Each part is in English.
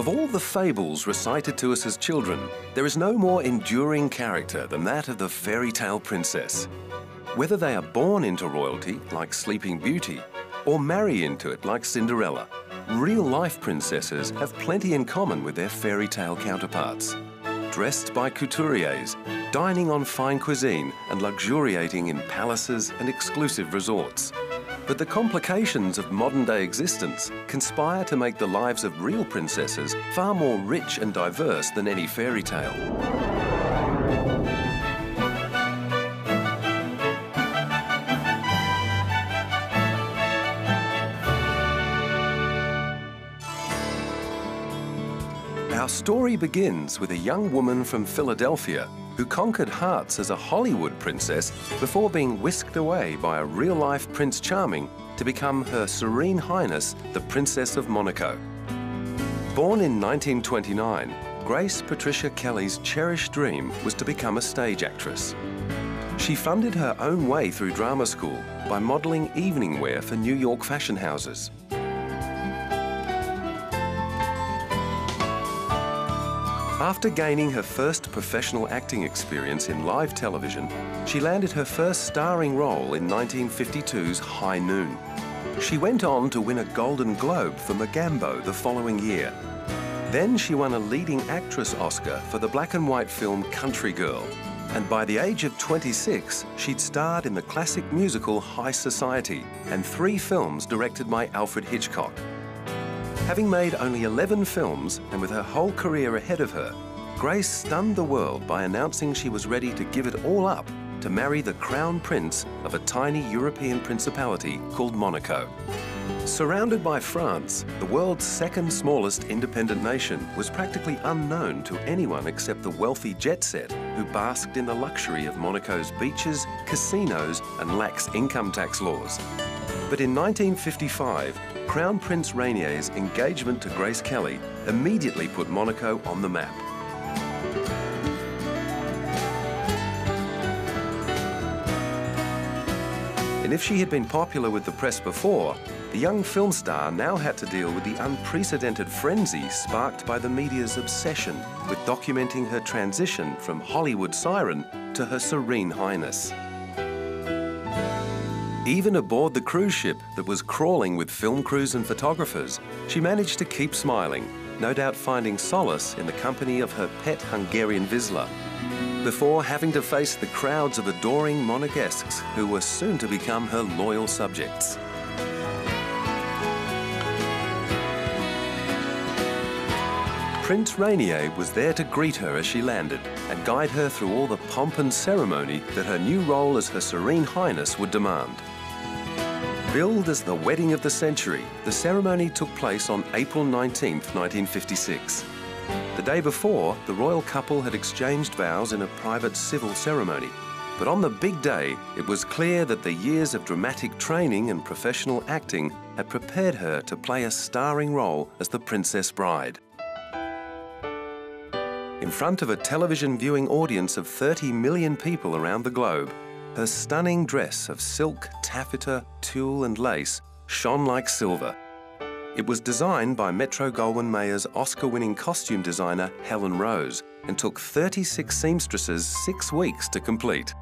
Of all the fables recited to us as children, there is no more enduring character than that of the fairy tale princess. Whether they are born into royalty, like Sleeping Beauty, or marry into it, like Cinderella, real-life princesses have plenty in common with their fairy tale counterparts. Dressed by couturiers, dining on fine cuisine, and luxuriating in palaces and exclusive resorts. But the complications of modern-day existence conspire to make the lives of real princesses far more rich and diverse than any fairy tale. Our story begins with a young woman from Philadelphia who conquered hearts as a Hollywood princess before being whisked away by a real-life Prince Charming to become Her Serene Highness, the Princess of Monaco. Born in 1929, Grace Patricia Kelly's cherished dream was to become a stage actress. She funded her own way through drama school by modelling evening wear for New York fashion houses. After gaining her first professional acting experience in live television, she landed her first starring role in 1952's High Noon. She went on to win a Golden Globe for Mogambo the following year. Then she won a leading actress Oscar for the black and white film Country Girl. And by the age of 26, she'd starred in the classic musical High Society and 3 films directed by Alfred Hitchcock. Having made only 11 films and with her whole career ahead of her, Grace stunned the world by announcing she was ready to give it all up to marry the crown prince of a tiny European principality called Monaco. Surrounded by France, the world's second smallest independent nation was practically unknown to anyone except the wealthy jet set who basked in the luxury of Monaco's beaches, casinos, and lax income tax laws. But in 1955, Crown Prince Rainier's engagement to Grace Kelly immediately put Monaco on the map. And if she had been popular with the press before, the young film star now had to deal with the unprecedented frenzy sparked by the media's obsession with documenting her transition from Hollywood siren to Her Serene Highness. Even aboard the cruise ship that was crawling with film crews and photographers, she managed to keep smiling, no doubt finding solace in the company of her pet Hungarian Vizsla, before having to face the crowds of adoring Monegasques who were soon to become her loyal subjects. Prince Rainier was there to greet her as she landed and guide her through all the pomp and ceremony that her new role as Her Serene Highness would demand. Billed as the wedding of the century, the ceremony took place on April 19, 1956. The day before, the royal couple had exchanged vows in a private civil ceremony. But on the big day, it was clear that the years of dramatic training and professional acting had prepared her to play a starring role as the Princess Bride. In front of a television viewing audience of 30 million people around the globe, her stunning dress of silk, taffeta, tulle and lace shone like silver. It was designed by Metro-Goldwyn-Mayer's Oscar-winning costume designer Helen Rose and took 36 seamstresses 6 weeks to complete.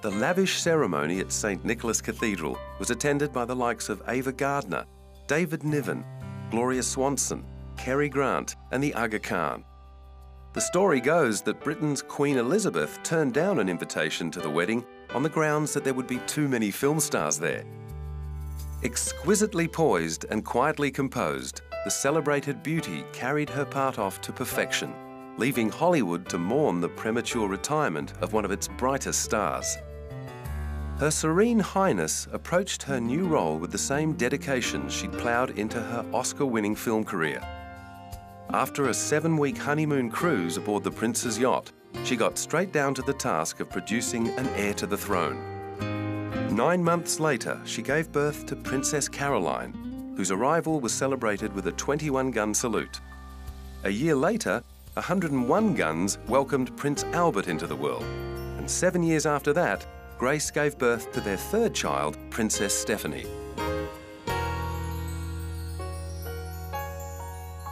The lavish ceremony at St. Nicholas Cathedral was attended by the likes of Ava Gardner, David Niven, Gloria Swanson, Cary Grant and the Aga Khan. The story goes that Britain's Queen Elizabeth turned down an invitation to the wedding on the grounds that there would be too many film stars there. Exquisitely poised and quietly composed, the celebrated beauty carried her part off to perfection, leaving Hollywood to mourn the premature retirement of one of its brightest stars. Her Serene Highness approached her new role with the same dedication she'd ploughed into her Oscar-winning film career. After a 7-week honeymoon cruise aboard the Prince's yacht, she got straight down to the task of producing an heir to the throne. 9 months later, she gave birth to Princess Caroline, whose arrival was celebrated with a 21-gun salute. A year later, 101 guns welcomed Prince Albert into the world, and 7 years after that, Grace gave birth to their third child, Princess Stephanie.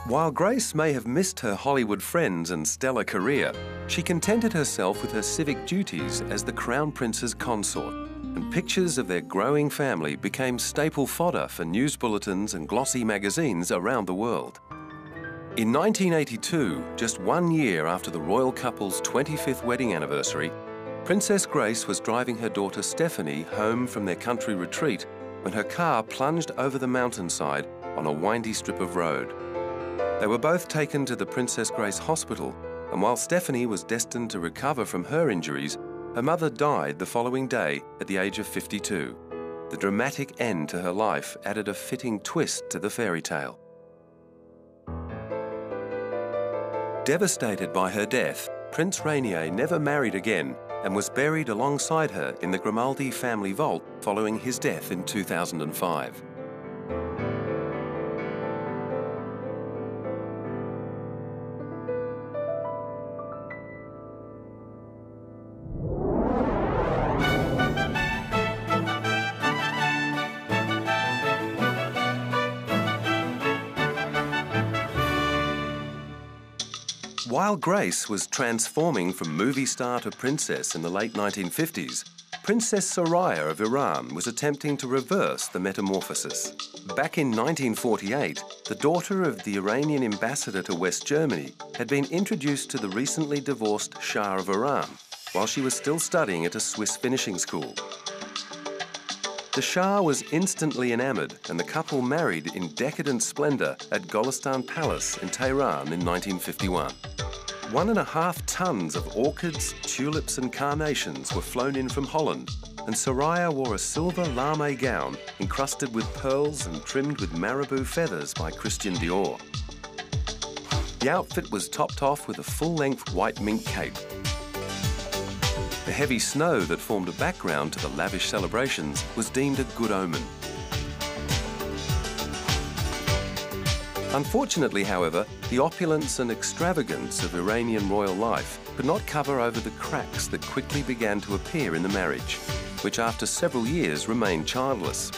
While Grace may have missed her Hollywood friends and stellar career, she contented herself with her civic duties as the Crown Prince's consort, and pictures of their growing family became staple fodder for news bulletins and glossy magazines around the world. In 1982, just 1 year after the royal couple's 25th wedding anniversary, Princess Grace was driving her daughter Stephanie home from their country retreat when her car plunged over the mountainside on a windy strip of road. They were both taken to the Princess Grace Hospital, and while Stephanie was destined to recover from her injuries, her mother died the following day at the age of 52. The dramatic end to her life added a fitting twist to the fairy tale. Devastated by her death, Prince Rainier never married again and was buried alongside her in the Grimaldi family vault following his death in 2005. While Grace was transforming from movie star to princess in the late 1950s, Princess Soraya of Iran was attempting to reverse the metamorphosis. Back in 1948, the daughter of the Iranian ambassador to West Germany had been introduced to the recently divorced Shah of Iran while she was still studying at a Swiss finishing school. The Shah was instantly enamoured, and the couple married in decadent splendour at Golestan Palace in Tehran in 1951. 1.5 tons of orchids, tulips and carnations were flown in from Holland, and Soraya wore a silver lame gown encrusted with pearls and trimmed with marabou feathers by Christian Dior. The outfit was topped off with a full-length white mink cape. The heavy snow that formed a background to the lavish celebrations was deemed a good omen. Unfortunately, however, the opulence and extravagance of Iranian royal life could not cover over the cracks that quickly began to appear in the marriage, which after several years remained childless.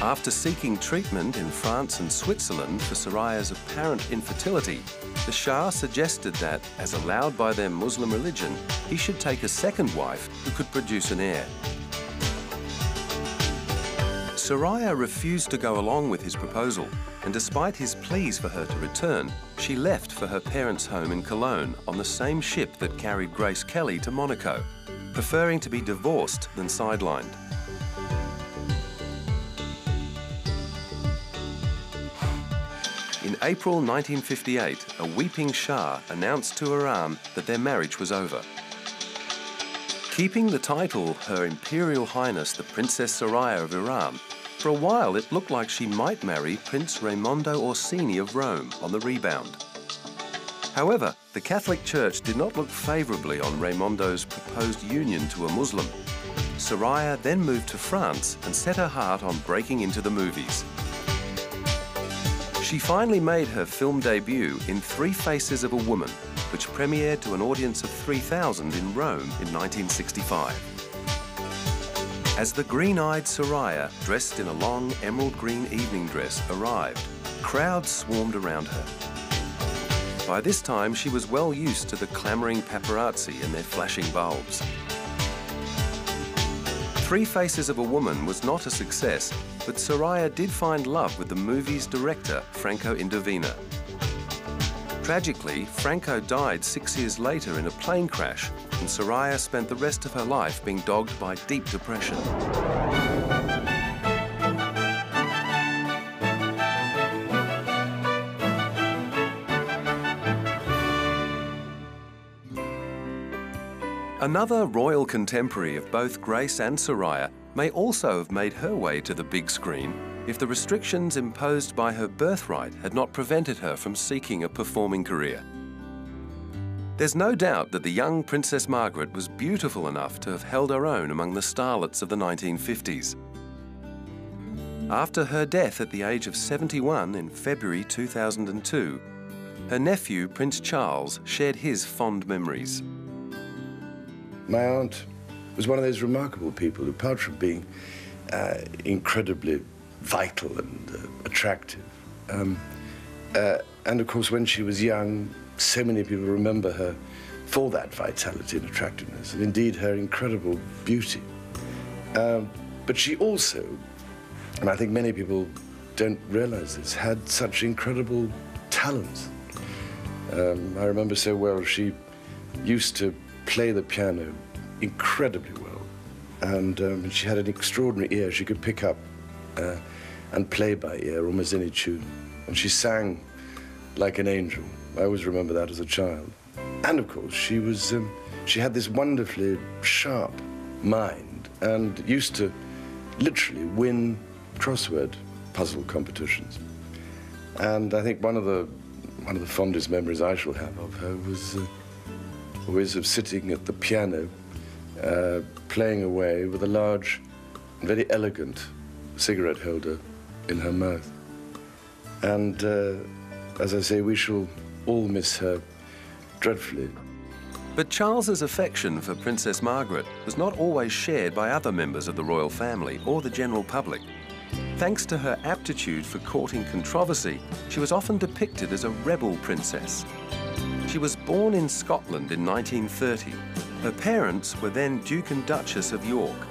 After seeking treatment in France and Switzerland for Soraya's apparent infertility, the Shah suggested that, as allowed by their Muslim religion, he should take a second wife who could produce an heir. Soraya refused to go along with his proposal, and despite his pleas for her to return, she left for her parents' home in Cologne on the same ship that carried Grace Kelly to Monaco, preferring to be divorced than sidelined. In April 1958, a weeping Shah announced to Iran that their marriage was over. Keeping the title Her Imperial Highness the Princess Soraya of Iran, for a while it looked like she might marry Prince Raimondo Orsini of Rome on the rebound. However, the Catholic Church did not look favourably on Raimondo's proposed union to a Muslim. Soraya then moved to France and set her heart on breaking into the movies. She finally made her film debut in 3 Faces of a Woman, which premiered to an audience of 3,000 in Rome in 1965. As the green-eyed Soraya, dressed in a long emerald green evening dress, arrived, crowds swarmed around her. By this time, she was well used to the clamouring paparazzi and their flashing bulbs. 3 Faces of a Woman was not a success, but Soraya did find love with the movie's director, Franco Indovina. Tragically, Franco died 6 years later in a plane crash, and Soraya spent the rest of her life being dogged by deep depression. Another royal contemporary of both Grace and Soraya may also have made her way to the big screen if the restrictions imposed by her birthright had not prevented her from seeking a performing career. There's no doubt that the young Princess Margaret was beautiful enough to have held her own among the starlets of the 1950s. After her death at the age of 71 in February 2002, her nephew, Prince Charles, shared his fond memories. my aunt was one of those remarkable people who, apart from being incredibly vital and attractive, and of course, when she was young, so many people remember her for that vitality and attractiveness, and indeed her incredible beauty. But she also, and I think many people don't realize this, had such incredible talents. I remember so well, she used to play the piano incredibly well, and she had an extraordinary ear. She could pick up and play by ear almost any tune, and she sang like an angel. I always remember that as a child. And of course, she had this wonderfully sharp mind and used to literally win crossword puzzle competitions. And I think one of the fondest memories I shall have of her was always of sitting at the piano, playing away with a large, very elegant cigarette holder in her mouth. And as I say, we shall all miss her dreadfully. But Charles's affection for Princess Margaret was not always shared by other members of the royal family or the general public. Thanks to her aptitude for courting controversy, she was often depicted as a rebel princess. She was born in Scotland in 1930. Her parents were then Duke and Duchess of York.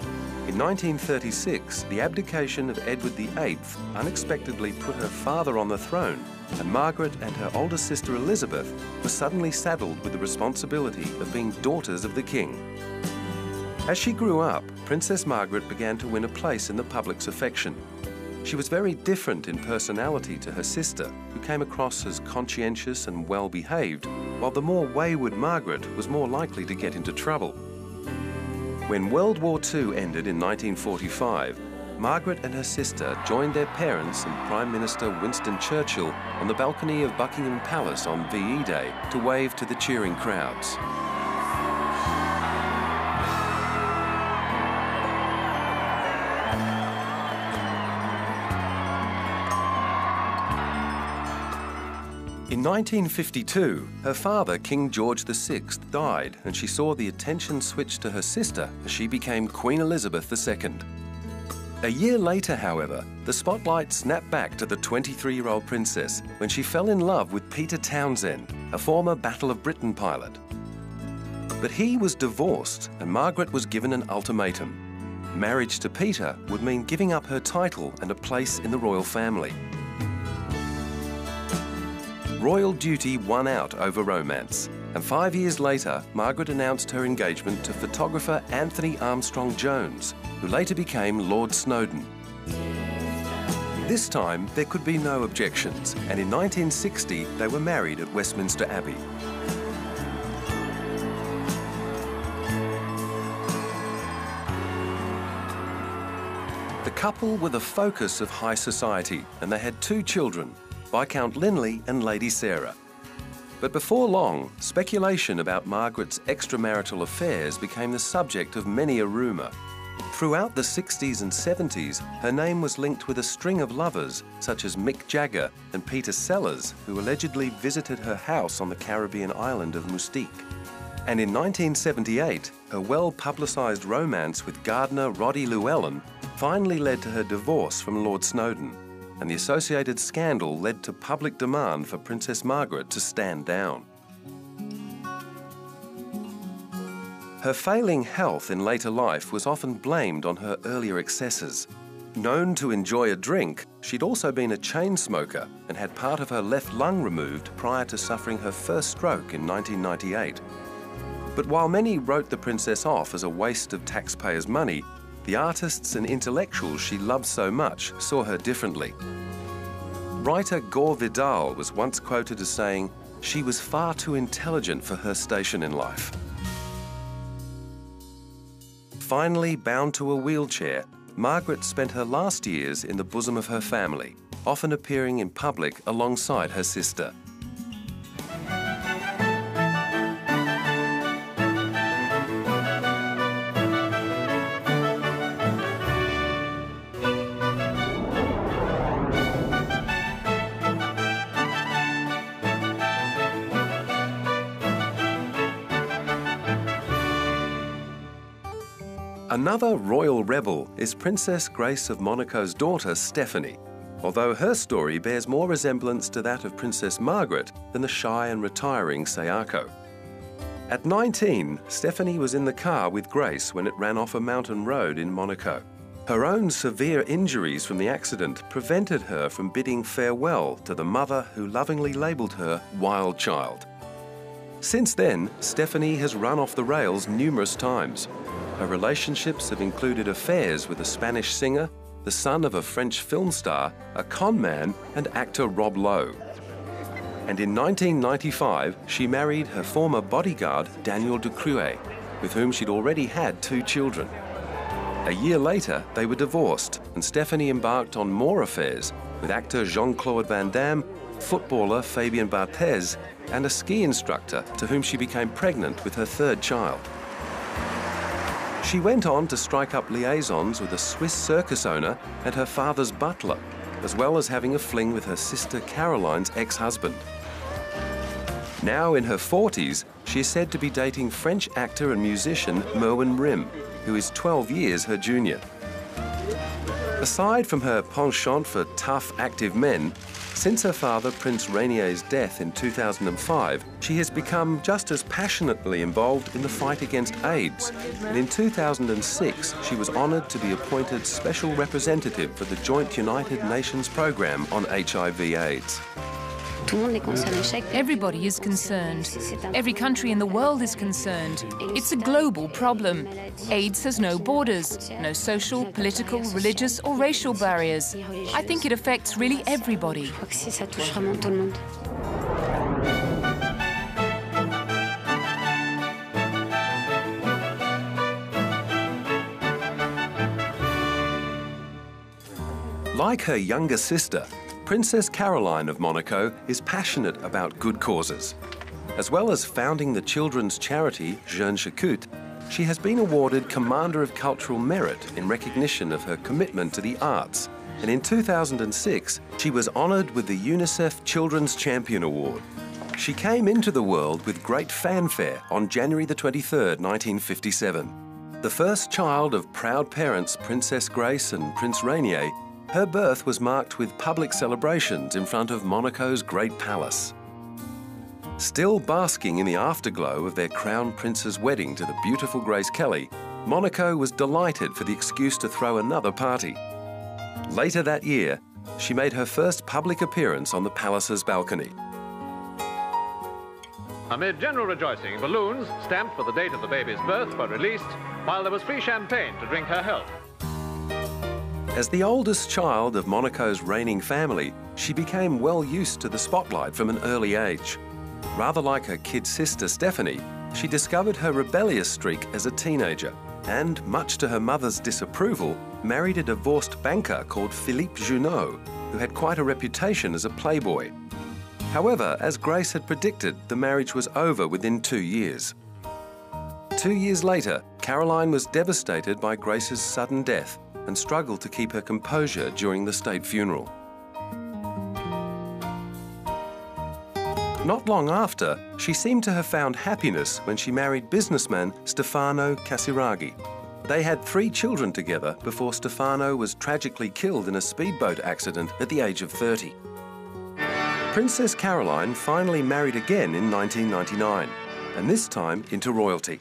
In 1936, the abdication of Edward VIII unexpectedly put her father on the throne, and Margaret and her older sister Elizabeth were suddenly saddled with the responsibility of being daughters of the king. As she grew up, Princess Margaret began to win a place in the public's affection. She was very different in personality to her sister, who came across as conscientious and well-behaved, while the more wayward Margaret was more likely to get into trouble. When World War II ended in 1945, Margaret and her sister joined their parents and Prime Minister Winston Churchill on the balcony of Buckingham Palace on VE Day to wave to the cheering crowds. In 1952, her father, King George VI, died, and she saw the attention switch to her sister as she became Queen Elizabeth II. A year later, however, the spotlight snapped back to the 23-year-old princess when she fell in love with Peter Townsend, a former Battle of Britain pilot. But he was divorced, and Margaret was given an ultimatum. Marriage to Peter would mean giving up her title and a place in the royal family. Royal duty won out over romance, and 5 years later, Margaret announced her engagement to photographer Anthony Armstrong Jones, who later became Lord Snowdon. This time, there could be no objections, and in 1960, they were married at Westminster Abbey. The couple were the focus of high society, and they had 2 children, Viscount Linley and Lady Sarah. But before long, speculation about Margaret's extramarital affairs became the subject of many a rumour. Throughout the 60s and 70s, her name was linked with a string of lovers, such as Mick Jagger and Peter Sellers, who allegedly visited her house on the Caribbean island of Mustique. And in 1978, her well-publicised romance with gardener Roddy Llewellyn finally led to her divorce from Lord Snowdon, and the associated scandal led to public demand for Princess Margaret to stand down. Her failing health in later life was often blamed on her earlier excesses. Known to enjoy a drink, she'd also been a chain smoker and had part of her left lung removed prior to suffering her first stroke in 1998. But while many wrote the princess off as a waste of taxpayers' money, the artists and intellectuals she loved so much saw her differently. Writer Gore Vidal was once quoted as saying, "She was far too intelligent for her station in life." Finally bound to a wheelchair, Margaret spent her last years in the bosom of her family, often appearing in public alongside her sister. Another royal rebel is Princess Grace of Monaco's daughter, Stephanie, although her story bears more resemblance to that of Princess Margaret than the shy and retiring Sayako. At 19, Stephanie was in the car with Grace when it ran off a mountain road in Monaco. Her own severe injuries from the accident prevented her from bidding farewell to the mother who lovingly labelled her Wild Child. Since then, Stephanie has run off the rails numerous times. Her relationships have included affairs with a Spanish singer, the son of a French film star, a con man, and actor Rob Lowe. And in 1995, she married her former bodyguard, Daniel de Cruet, with whom she'd already had 2 children. A year later, they were divorced, and Stephanie embarked on more affairs with actor Jean-Claude Van Damme, footballer Fabien Barthez, and a ski instructor to whom she became pregnant with her 3rd child. She went on to strike up liaisons with a Swiss circus owner and her father's butler, as well as having a fling with her sister Caroline's ex-husband. Now in her 40s, she is said to be dating French actor and musician Merwin Rim, who is 12 years her junior. Aside from her penchant for tough, active men, since her father Prince Rainier's death in 2005, she has become just as passionately involved in the fight against AIDS. And in 2006, she was honoured to be appointed Special Representative for the Joint United Nations Programme on HIV/AIDS. Everybody is concerned. Every country in the world is concerned. It's a global problem. AIDS has no borders, no social, political, religious or racial barriers. I think it affects really everybody. Like her younger sister, Princess Caroline of Monaco is passionate about good causes. As well as founding the children's charity Jeunes J'écoute, she has been awarded Commander of Cultural Merit in recognition of her commitment to the arts. And in 2006, she was honoured with the UNICEF Children's Champion Award. She came into the world with great fanfare on January the 23rd, 1957. The first child of proud parents Princess Grace and Prince Rainier, her birth was marked with public celebrations in front of Monaco's Great Palace. Still basking in the afterglow of their Crown Prince's wedding to the beautiful Grace Kelly, Monaco was delighted for the excuse to throw another party. Later that year, she made her first public appearance on the palace's balcony. Amid general rejoicing, balloons, stamped for the date of the baby's birth, were released, while there was free champagne to drink her health. As the oldest child of Monaco's reigning family, she became well used to the spotlight from an early age. Rather like her kid sister Stephanie, she discovered her rebellious streak as a teenager and, much to her mother's disapproval, married a divorced banker called Philippe Junot, who had quite a reputation as a playboy. However, as Grace had predicted, the marriage was over within 2 years. 2 years later, Caroline was devastated by Grace's sudden death and struggled to keep her composure during the state funeral. Not long after, she seemed to have found happiness when she married businessman Stefano Casiraghi. They had 3 children together before Stefano was tragically killed in a speedboat accident at the age of 30. Princess Caroline finally married again in 1999, and this time into royalty.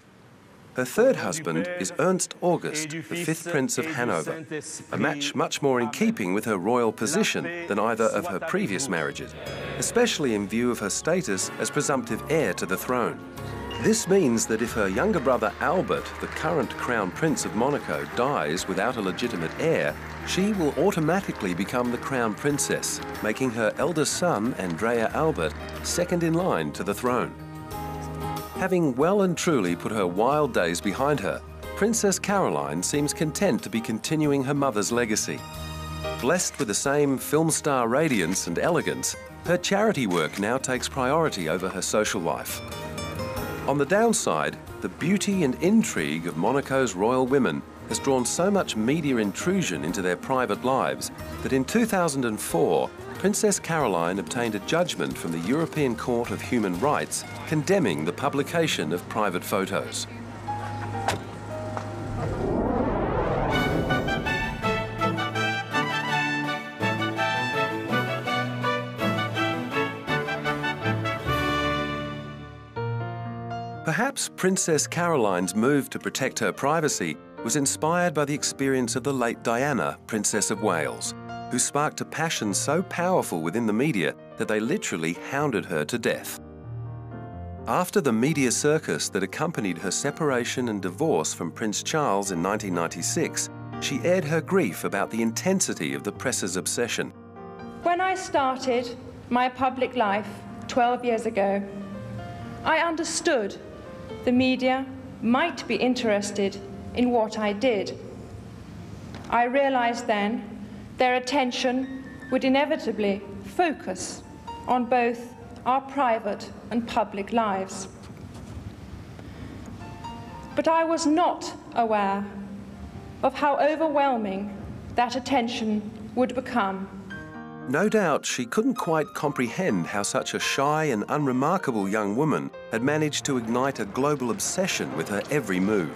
Her third husband is Ernst August, the 5th Prince of Hanover, a match much more in keeping with her royal position than either of her previous marriages, especially in view of her status as presumptive heir to the throne. This means that if her younger brother Albert, the current Crown Prince of Monaco, dies without a legitimate heir, she will automatically become the Crown Princess, making her eldest son, Andrea Albert, second in line to the throne. Having well and truly put her wild days behind her, Princess Caroline seems content to be continuing her mother's legacy. Blessed with the same film star radiance and elegance, her charity work now takes priority over her social life. On the downside, the beauty and intrigue of Monaco's royal women has drawn so much media intrusion into their private lives that in 2004, Princess Caroline obtained a judgment from the European Court of Human Rights condemning the publication of private photos. Perhaps Princess Caroline's move to protect her privacy was inspired by the experience of the late Diana, Princess of Wales, who sparked a passion so powerful within the media that they literally hounded her to death. After the media circus that accompanied her separation and divorce from Prince Charles in 1996, she aired her grief about the intensity of the press's obsession. When I started my public life 12 years ago, I understood the media might be interested in what I did. I realized then their attention would inevitably focus on both our private and public lives. But I was not aware of how overwhelming that attention would become. No doubt she couldn't quite comprehend how such a shy and unremarkable young woman had managed to ignite a global obsession with her every move.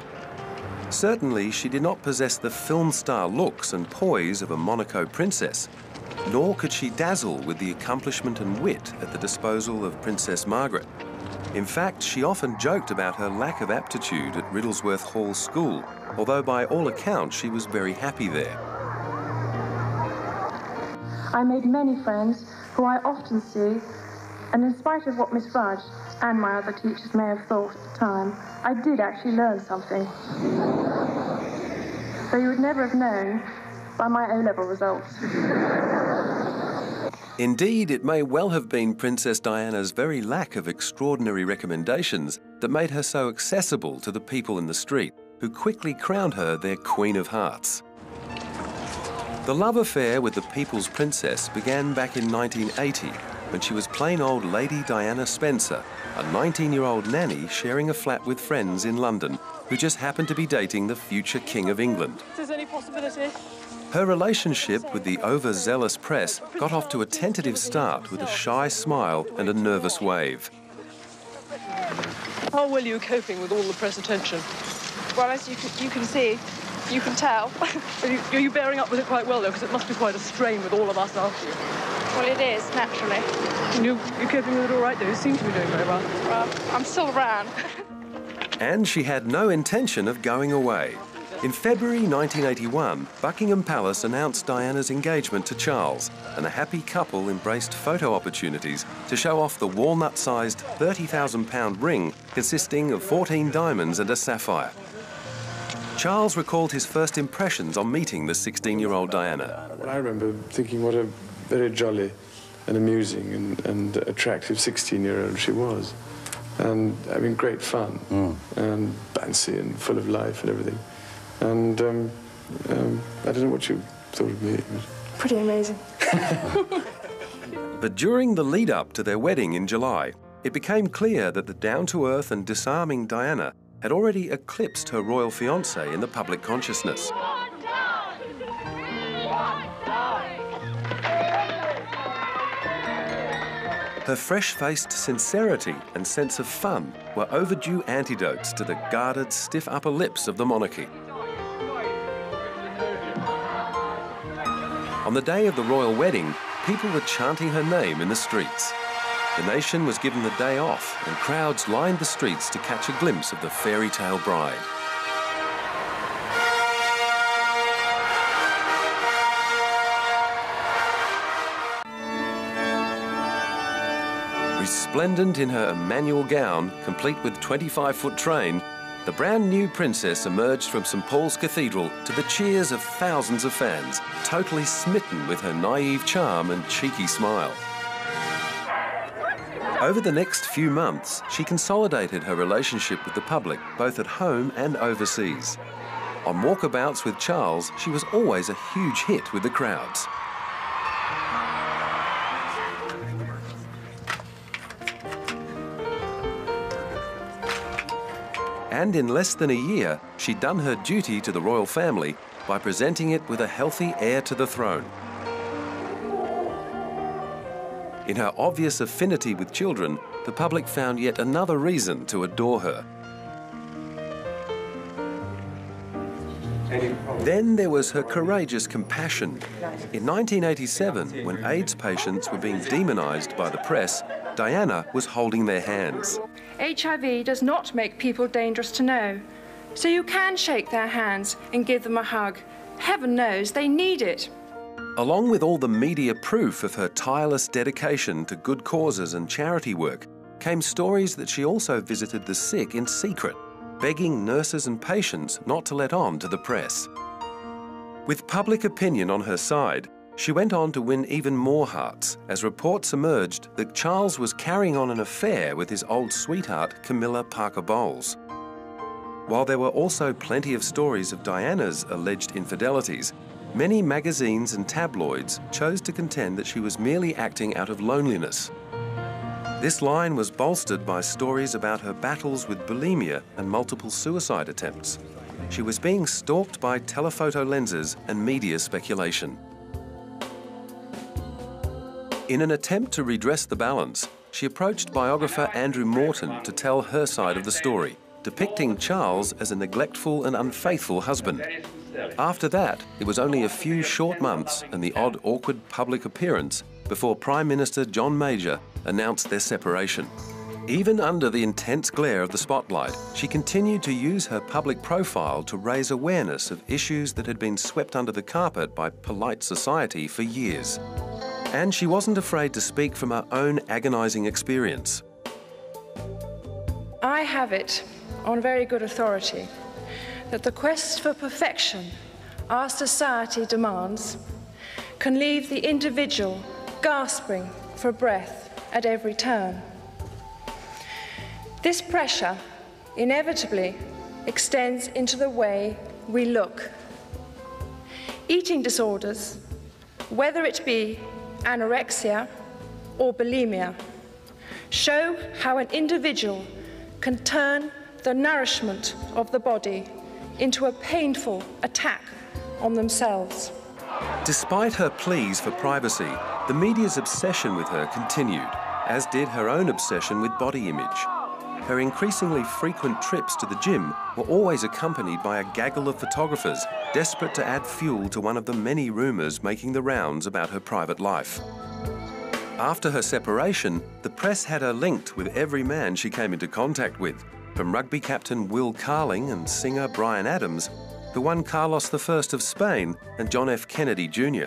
Certainly, she did not possess the film star looks and poise of a Monaco princess, nor could she dazzle with the accomplishment and wit at the disposal of Princess Margaret. In fact, she often joked about her lack of aptitude at Riddlesworth Hall School, although by all accounts she was very happy there. I made many friends who I often see, and in spite of what Miss Rudge and my other teachers may have thought at the time, I did actually learn something. So you would never have known by my O-level results. Indeed, it may well have been Princess Diana's very lack of extraordinary recommendations that made her so accessible to the people in the street, who quickly crowned her their Queen of Hearts. The love affair with the People's Princess began back in 1980, when she was plain old Lady Diana Spencer, a 19-year-old nanny sharing a flat with friends in London, who just happened to be dating the future King of England. Is there any possibility? Her relationship with the overzealous press got off to a tentative start with a shy smile and a nervous wave. How well are you coping with all the press attention? Well, as you can see, you can tell. Are you bearing up with it quite well, though? Because it must be quite a strain with all of us after you. Well, it is, naturally. And you're coping with it all right, though? You seem to be doing very well. Well, I'm still around. And she had no intention of going away. In February 1981, Buckingham Palace announced Diana's engagement to Charles, and the happy couple embraced photo opportunities to show off the walnut-sized £30,000 ring consisting of 14 diamonds and a sapphire. Charles recalled his first impressions on meeting the 16-year-old Diana. I remember thinking what a very jolly and amusing and attractive 16-year-old she was, and having great fun and bouncy and full of life and everything. And I don't know what you thought of me. Pretty amazing. But during the lead-up to their wedding in July, it became clear that the down-to-earth and disarming Diana had already eclipsed her royal fiancé in the public consciousness. Her fresh-faced sincerity and sense of fun were overdue antidotes to the guarded, stiff upper lips of the monarchy. On the day of the royal wedding, people were chanting her name in the streets. The nation was given the day off, and crowds lined the streets to catch a glimpse of the fairy tale bride. Resplendent in her Emmanuel gown, complete with 25-foot train, the brand new princess emerged from St. Paul's Cathedral to the cheers of thousands of fans, totally smitten with her naive charm and cheeky smile. Over the next few months, she consolidated her relationship with the public, both at home and overseas. On walkabouts with Charles, she was always a huge hit with the crowds. And in less than a year, she'd done her duty to the royal family by presenting it with a healthy heir to the throne. In her obvious affinity with children, the public found yet another reason to adore her. Then there was her courageous compassion. In 1987, when AIDS patients were being demonised by the press, Diana was holding their hands. HIV does not make people dangerous to know, so you can shake their hands and give them a hug. Heaven knows they need it. Along with all the media proof of her tireless dedication to good causes and charity work, came stories that she also visited the sick in secret, begging nurses and patients not to let on to the press. With public opinion on her side, she went on to win even more hearts as reports emerged that Charles was carrying on an affair with his old sweetheart, Camilla Parker Bowles. While there were also plenty of stories of Diana's alleged infidelities, many magazines and tabloids chose to contend that she was merely acting out of loneliness. This line was bolstered by stories about her battles with bulimia and multiple suicide attempts. She was being stalked by telephoto lenses and media speculation. In an attempt to redress the balance, she approached biographer Andrew Morton to tell her side of the story, depicting Charles as a neglectful and unfaithful husband. After that, it was only a few short months and the odd awkward public appearance before Prime Minister John Major announced their separation. Even under the intense glare of the spotlight, she continued to use her public profile to raise awareness of issues that had been swept under the carpet by polite society for years. And she wasn't afraid to speak from her own agonising experience. I have it on very good authority that the quest for perfection our society demands can leave the individual gasping for breath at every turn. This pressure inevitably extends into the way we look. Eating disorders, whether it be anorexia or bulimia, show how an individual can turn the nourishment of the body into a painful attack on themselves. Despite her pleas for privacy, the media's obsession with her continued, as did her own obsession with body image. Her increasingly frequent trips to the gym were always accompanied by a gaggle of photographers desperate to add fuel to one of the many rumours making the rounds about her private life. After her separation, the press had her linked with every man she came into contact with, from rugby captain Will Carling and singer Bryan Adams, who won Carlos I of Spain and John F. Kennedy Jr.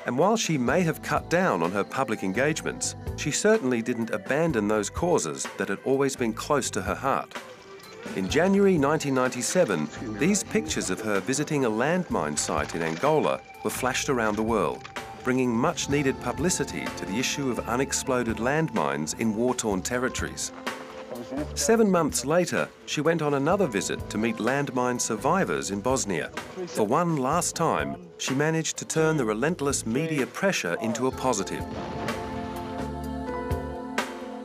And while she may have cut down on her public engagements, she certainly didn't abandon those causes that had always been close to her heart. In January 1997, these pictures of her visiting a landmine site in Angola were flashed around the world, bringing much-needed publicity to the issue of unexploded landmines in war-torn territories. 7 months later, she went on another visit to meet landmine survivors in Bosnia. For one last time, she managed to turn the relentless media pressure into a positive.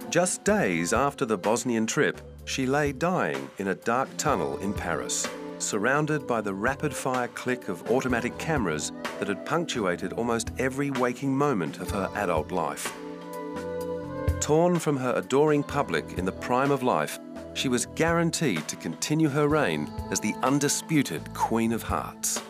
Just days after the Bosnian trip, she lay dying in a dark tunnel in Paris, surrounded by the rapid-fire click of automatic cameras that had punctuated almost every waking moment of her adult life. Torn from her adoring public in the prime of life, she was guaranteed to continue her reign as the undisputed Queen of Hearts.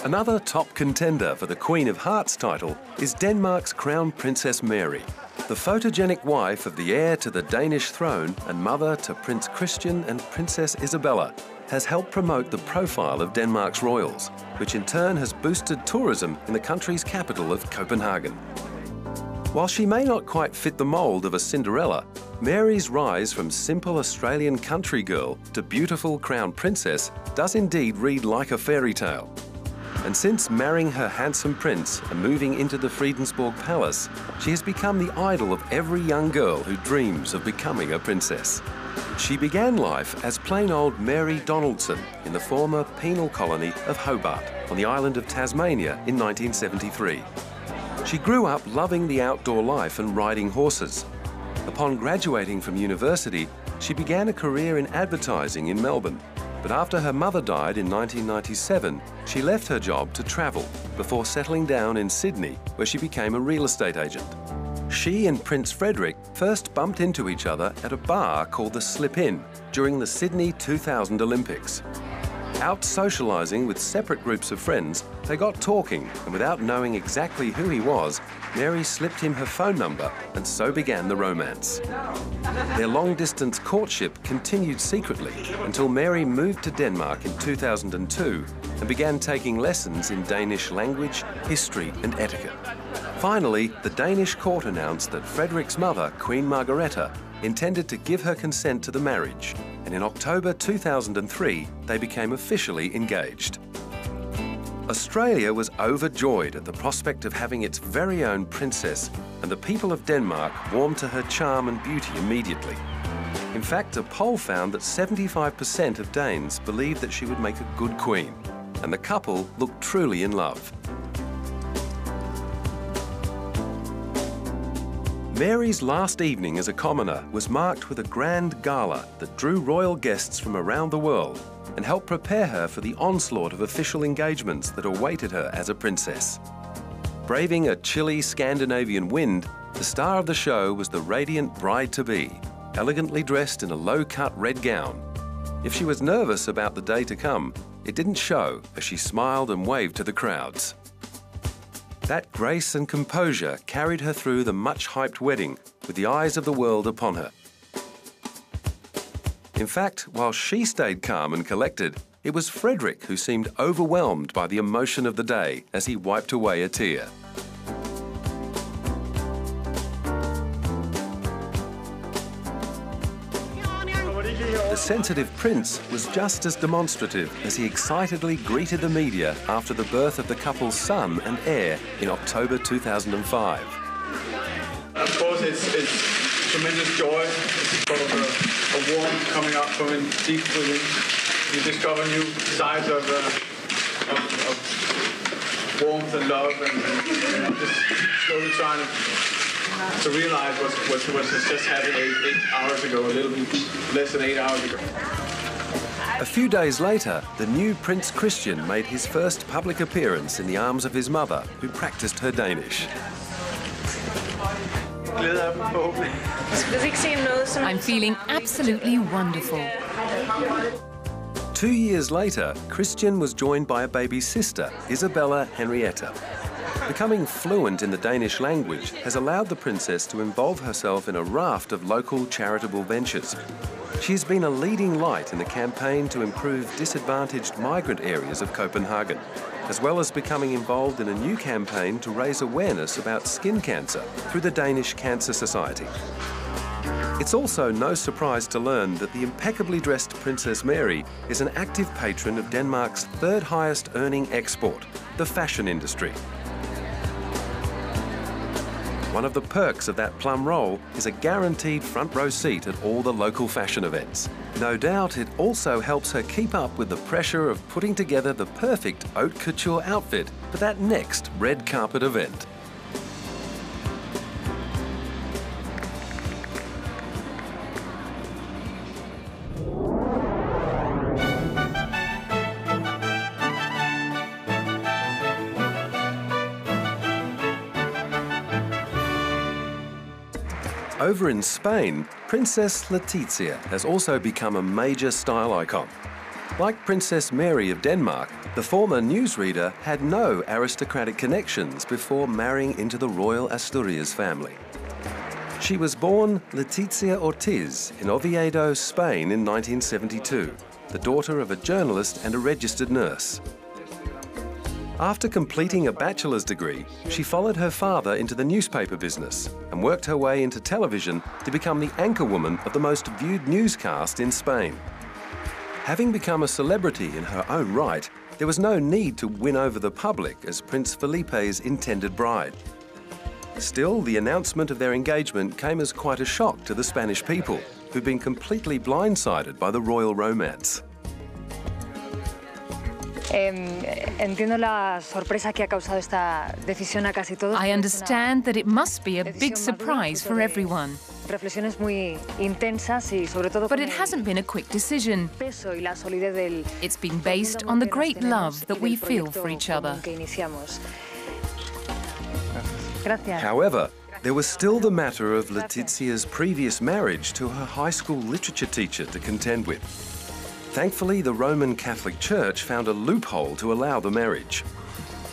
Another top contender for the Queen of Hearts title is Denmark's Crown Princess Mary. The photogenic wife of the heir to the Danish throne and mother to Prince Christian and Princess Isabella has helped promote the profile of Denmark's royals, which in turn has boosted tourism in the country's capital of Copenhagen. While she may not quite fit the mould of a Cinderella, Mary's rise from simple Australian country girl to beautiful crown princess does indeed read like a fairy tale. And since marrying her handsome prince and moving into the Fredensborg Palace, she has become the idol of every young girl who dreams of becoming a princess. She began life as plain old Mary Donaldson in the former penal colony of Hobart on the island of Tasmania in 1973. She grew up loving the outdoor life and riding horses. Upon graduating from university, she began a career in advertising in Melbourne. But after her mother died in 1997, she left her job to travel before settling down in Sydney, where she became a real estate agent. She and Prince Frederick first bumped into each other at a bar called the Slip-In during the Sydney 2000 Olympics. Out socialising with separate groups of friends, they got talking, and without knowing exactly who he was, Mary slipped him her phone number, and so began the romance. Their long-distance courtship continued secretly until Mary moved to Denmark in 2002 and began taking lessons in Danish language, history and etiquette. Finally, the Danish court announced that Frederick's mother, Queen Margrethe, intended to give her consent to the marriage, and in October 2003, they became officially engaged. Australia was overjoyed at the prospect of having its very own princess, and the people of Denmark warmed to her charm and beauty immediately. In fact, a poll found that 75% of Danes believed that she would make a good queen, and the couple looked truly in love. Mary's last evening as a commoner was marked with a grand gala that drew royal guests from around the world and helped prepare her for the onslaught of official engagements that awaited her as a princess. Braving a chilly Scandinavian wind, the star of the show was the radiant bride-to-be, elegantly dressed in a low-cut red gown. If she was nervous about the day to come, it didn't show as she smiled and waved to the crowds. That grace and composure carried her through the much-hyped wedding with the eyes of the world upon her. In fact, while she stayed calm and collected, it was Frederick who seemed overwhelmed by the emotion of the day as he wiped away a tear. The sensitive prince was just as demonstrative as he excitedly greeted the media after the birth of the couple's son and heir in October 2005. Of course, it's tremendous joy. It's sort of a warmth coming up from deep within. You discover new sides of warmth and love, and just slowly trying to realize what just happened 8 hours ago, a little bit less than 8 hours ago. A few days later, the new Prince Christian made his first public appearance in the arms of his mother, who practiced her Danish. I'm feeling absolutely wonderful. 2 years later, Christian was joined by a baby sister, Isabella Henrietta. Becoming fluent in the Danish language has allowed the princess to involve herself in a raft of local charitable ventures. She has been a leading light in the campaign to improve disadvantaged migrant areas of Copenhagen, as well as becoming involved in a new campaign to raise awareness about skin cancer through the Danish Cancer Society. It's also no surprise to learn that the impeccably dressed Princess Mary is an active patron of Denmark's third highest earning export, the fashion industry. One of the perks of that plum roll is a guaranteed front row seat at all the local fashion events. No doubt it also helps her keep up with the pressure of putting together the perfect haute couture outfit for that next red carpet event. Over in Spain, Princess Letizia has also become a major style icon. Like Princess Mary of Denmark, the former newsreader had no aristocratic connections before marrying into the royal Asturias family. She was born Letizia Ortiz in Oviedo, Spain in 1972, the daughter of a journalist and a registered nurse. After completing a bachelor's degree, she followed her father into the newspaper business and worked her way into television to become the anchorwoman of the most viewed newscast in Spain. Having become a celebrity in her own right, there was no need to win over the public as Prince Felipe's intended bride. Still, the announcement of their engagement came as quite a shock to the Spanish people, who'd been completely blindsided by the royal romance. I understand that it must be a big surprise for everyone. reflexiones muy intensas y sobre todo. But it hasn't been a quick decision. It's been based on the great love that we feel for each other. However, there was still the matter of Letizia's previous marriage to her high school literature teacher to contend with. Thankfully, the Roman Catholic Church found a loophole to allow the marriage.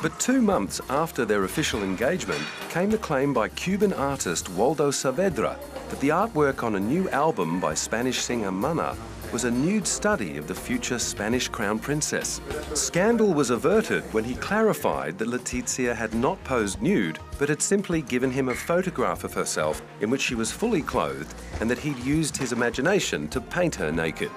But 2 months after their official engagement came the claim by Cuban artist Waldo Saavedra that the artwork on a new album by Spanish singer Mana was a nude study of the future Spanish crown princess. Scandal was averted when he clarified that Letizia had not posed nude, but had simply given him a photograph of herself in which she was fully clothed and that he'd used his imagination to paint her naked.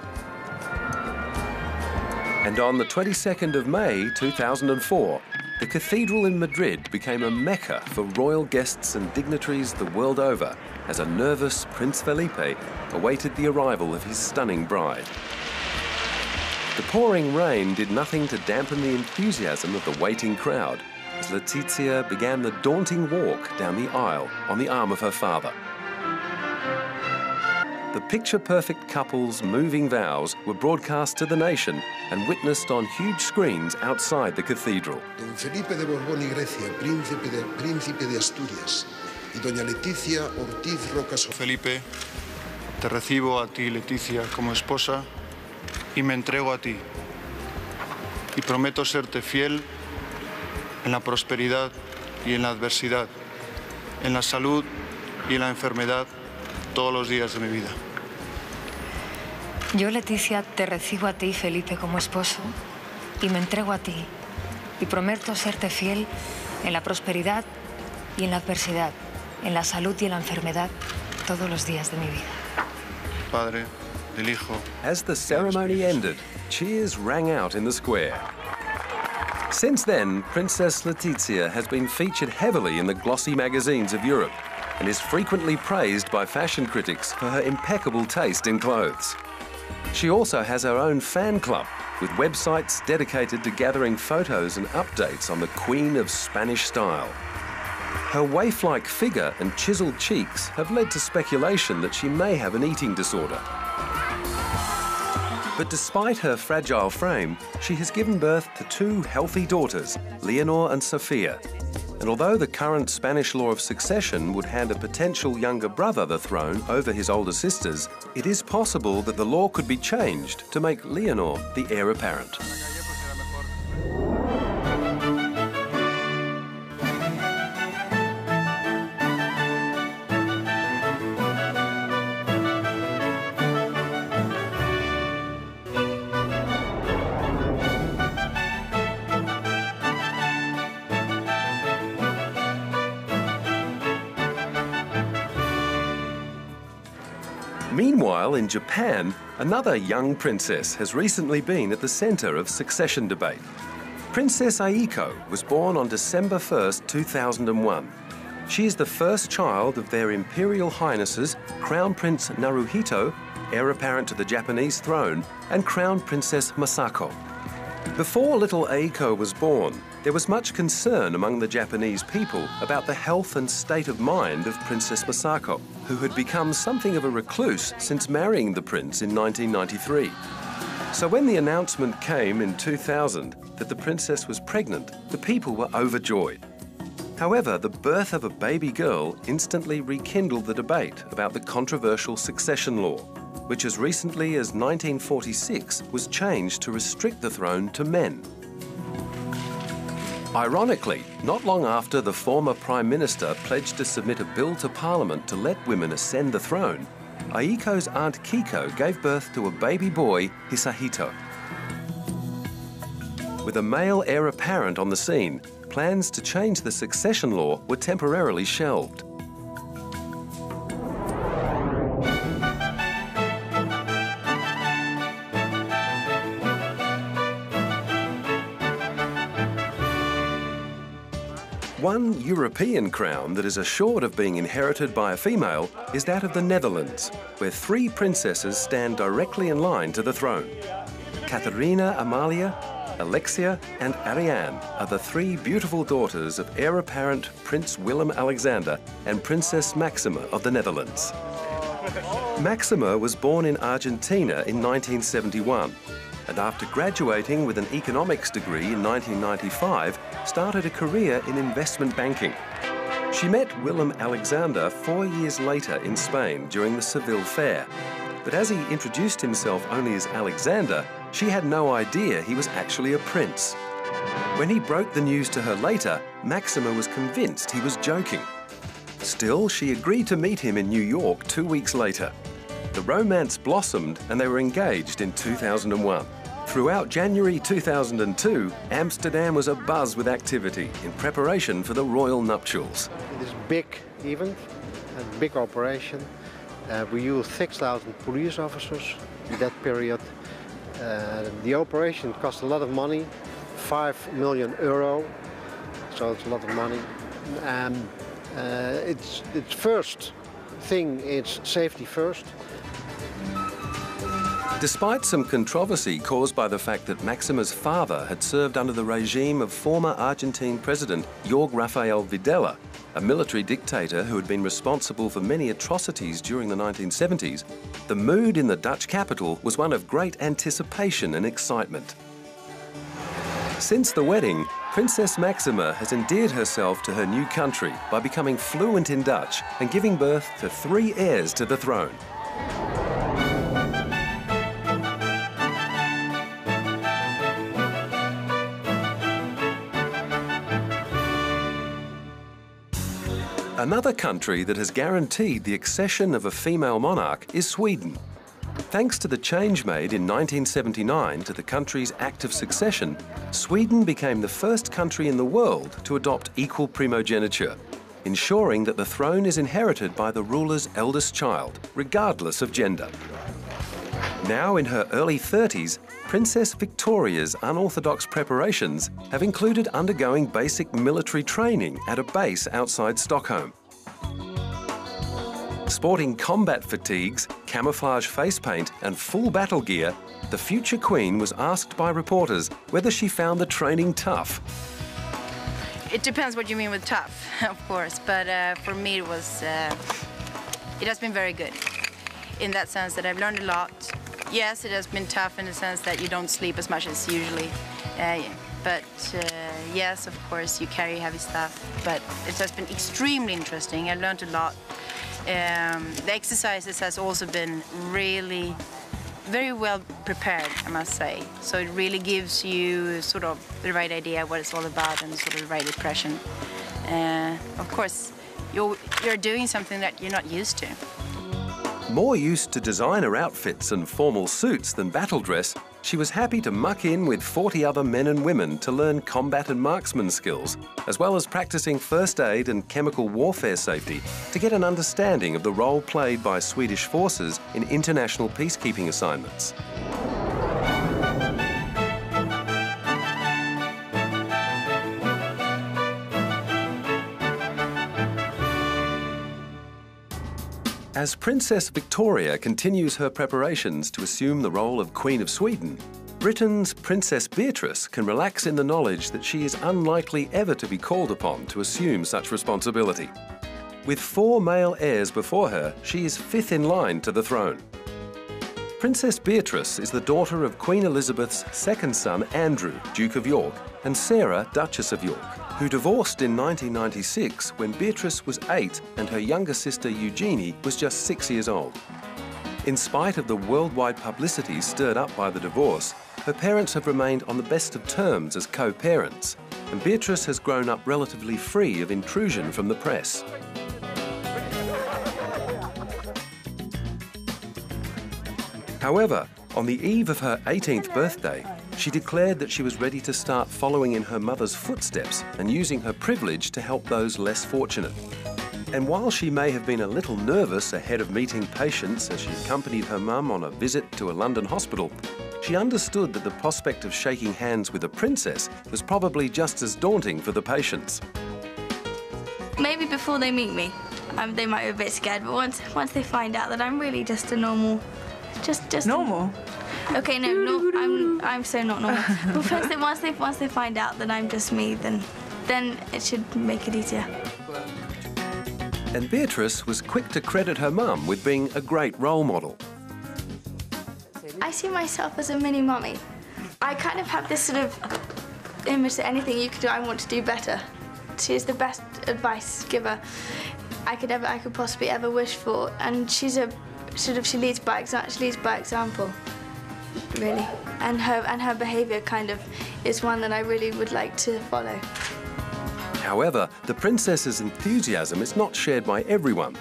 And on the 22nd of May 2004, the cathedral in Madrid became a mecca for royal guests and dignitaries the world over as a nervous Prince Felipe awaited the arrival of his stunning bride. The pouring rain did nothing to dampen the enthusiasm of the waiting crowd as Letizia began the daunting walk down the aisle on the arm of her father. The picture-perfect couple's moving vows were broadcast to the nation and witnessed on huge screens outside the cathedral. Don Felipe de Borbón y Grecia, príncipe de Asturias, y doña Leticia Ortiz Rocas. Felipe, te recibo a ti, Leticia, como esposa y me entrego a ti. Y prometo serte fiel en la prosperidad y en la adversidad, en la salud y en la enfermedad, todos los días de mi vida. Yo, Leticia, te recibo a ti, Felipe, como esposo, y me entrego a ti. Y prometo serte fiel en la prosperidad y en la adversidad, en la salud y en la enfermedad, todos los días de mi vida. Padre, del Hijo. As the ceremony ended, cheers rang out in the square. Since then, Princess Letizia has been featured heavily in the glossy magazines of Europe and is frequently praised by fashion critics for her impeccable taste in clothes. She also has her own fan club, with websites dedicated to gathering photos and updates on the Queen of Spanish style. Her waif-like figure and chiseled cheeks have led to speculation that she may have an eating disorder. But despite her fragile frame, she has given birth to 2 healthy daughters, Leonor and Sofia. And although the current Spanish law of succession would hand a potential younger brother the throne over his older sisters, it is possible that the law could be changed to make Leonor the heir apparent. Meanwhile, in Japan, another young princess has recently been at the centre of succession debate. Princess Aiko was born on December 1st, 2001. She is the first child of their Imperial Highnesses, Crown Prince Naruhito, heir apparent to the Japanese throne, and Crown Princess Masako. Before little Aiko was born, there was much concern among the Japanese people about the health and state of mind of Princess Masako, who had become something of a recluse since marrying the prince in 1993. So when the announcement came in 2000 that the princess was pregnant, the people were overjoyed. However, the birth of a baby girl instantly rekindled the debate about the controversial succession law, which as recently as 1946 was changed to restrict the throne to men. Ironically, not long after the former Prime Minister pledged to submit a bill to Parliament to let women ascend the throne, Aiko's Aunt Kiko gave birth to a baby boy, Hisahito. With a male heir apparent on the scene, plans to change the succession law were temporarily shelved. One European crown that is assured of being inherited by a female is that of the Netherlands, where 3 princesses stand directly in line to the throne. Catharina Amalia, Alexia and Ariane are the 3 beautiful daughters of heir apparent Prince Willem-Alexander and Princess Maxima of the Netherlands. Maxima was born in Argentina in 1971, and after graduating with an economics degree in 1995, started a career in investment banking. She met Willem Alexander 4 years later in Spain during the Seville Fair. But as he introduced himself only as Alexander, she had no idea he was actually a prince. When he broke the news to her later, Maxima was convinced he was joking. Still, she agreed to meet him in New York 2 weeks later. The romance blossomed and they were engaged in 2001. Throughout January 2002, Amsterdam was abuzz with activity in preparation for the royal nuptials. It is a big event, a big operation. We used 6,000 police officers in that period. The operation cost a lot of money, 5 million euro, so it's a lot of money. It's first thing, it's safety first. Despite some controversy caused by the fact that Maxima's father had served under the regime of former Argentine President Jorge Rafael Videla, a military dictator who had been responsible for many atrocities during the 1970s, the mood in the Dutch capital was one of great anticipation and excitement. Since the wedding, Princess Maxima has endeared herself to her new country by becoming fluent in Dutch and giving birth to 3 heirs to the throne. Another country that has guaranteed the accession of a female monarch is Sweden. Thanks to the change made in 1979 to the country's Act of Succession, Sweden became the first country in the world to adopt equal primogeniture, ensuring that the throne is inherited by the ruler's eldest child, regardless of gender. Now in her early 30s, Princess Victoria's unorthodox preparations have included undergoing basic military training at a base outside Stockholm. Sporting combat fatigues, camouflage face paint and full battle gear, the future queen was asked by reporters whether she found the training tough. It depends what you mean with tough, of course, but for me it has been very good in that sense that I've learned a lot. Yes, it has been tough in the sense that you don't sleep as much as usually, but yes, of course, you carry heavy stuff, but it has been extremely interesting. I learned a lot. The exercises has also been really very well prepared, I must say. So it really gives you sort of the right idea what it's all about and sort of the right impression. Of course, you're doing something that you're not used to. More used to designer outfits and formal suits than battle dress, she was happy to muck in with 40 other men and women to learn combat and marksman skills, as well as practicing first aid and chemical warfare safety to get an understanding of the role played by Swedish forces in international peacekeeping assignments. As Princess Victoria continues her preparations to assume the role of Queen of Sweden, Britain's Princess Beatrice can relax in the knowledge that she is unlikely ever to be called upon to assume such responsibility. With 4 male heirs before her, she is 5th in line to the throne. Princess Beatrice is the daughter of Queen Elizabeth's 2nd son, Andrew, Duke of York, and Sarah, Duchess of York, who divorced in 1996 when Beatrice was 8 and her younger sister Eugenie was just 6 years old. In spite of the worldwide publicity stirred up by the divorce, her parents have remained on the best of terms as co-parents, and Beatrice has grown up relatively free of intrusion from the press. However, on the eve of her 18th birthday, she declared that she was ready to start following in her mother's footsteps and using her privilege to help those less fortunate. And while she may have been a little nervous ahead of meeting patients as she accompanied her mum on a visit to a London hospital, she understood that the prospect of shaking hands with a princess was probably just as daunting for the patients. Maybe before they meet me, they might be a bit scared, but once they find out that I'm really just a normal... Just normal? Okay, no, I'm so not normal. But once they find out that I'm just me, then it should make it easier. And Beatrice was quick to credit her mum with being a great role model. I see myself as a mini mummy. I kind of have this sort of image that anything you could do, I want to do better. She is the best advice giver I could possibly ever wish for, and she's a she leads by example, really. And her behaviour kind of is one that I really would like to follow. However, the princess's enthusiasm is not shared by everyone.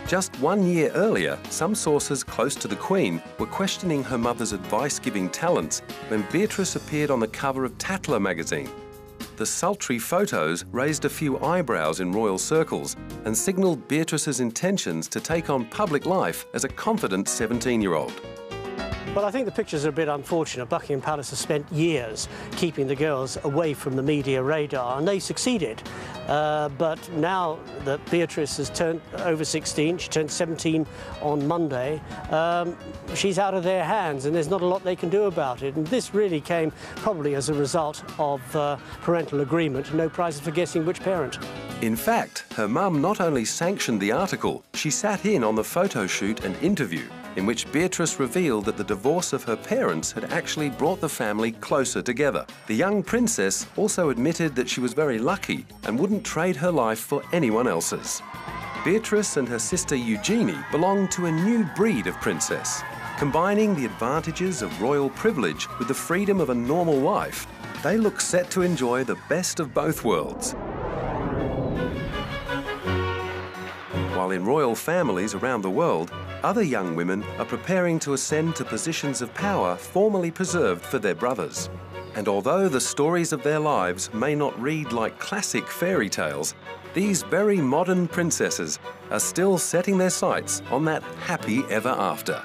Just 1 year earlier, some sources close to the Queen were questioning her mother's advice-giving talents when Beatrice appeared on the cover of Tatler magazine. The sultry photos raised a few eyebrows in royal circles and signalled Beatrice's intentions to take on public life as a confident 17-year-old. Well, I think the pictures are a bit unfortunate. Buckingham Palace has spent years keeping the girls away from the media radar, and they succeeded. But now that Beatrice has turned over 16, she turned 17 on Monday, she's out of their hands, and there's not a lot they can do about it. And this really came probably as a result of parental agreement, no prizes for guessing which parent. In fact, her mum not only sanctioned the article, she sat in on the photo shoot and interview, in which Beatrice revealed that the divorce of her parents had actually brought the family closer together. The young princess also admitted that she was very lucky and wouldn't trade her life for anyone else's. Beatrice and her sister Eugenie belong to a new breed of princess. Combining the advantages of royal privilege with the freedom of a normal life, they look set to enjoy the best of both worlds. While in royal families around the world, other young women are preparing to ascend to positions of power formerly preserved for their brothers. And although the stories of their lives may not read like classic fairy tales, these very modern princesses are still setting their sights on that happy ever after.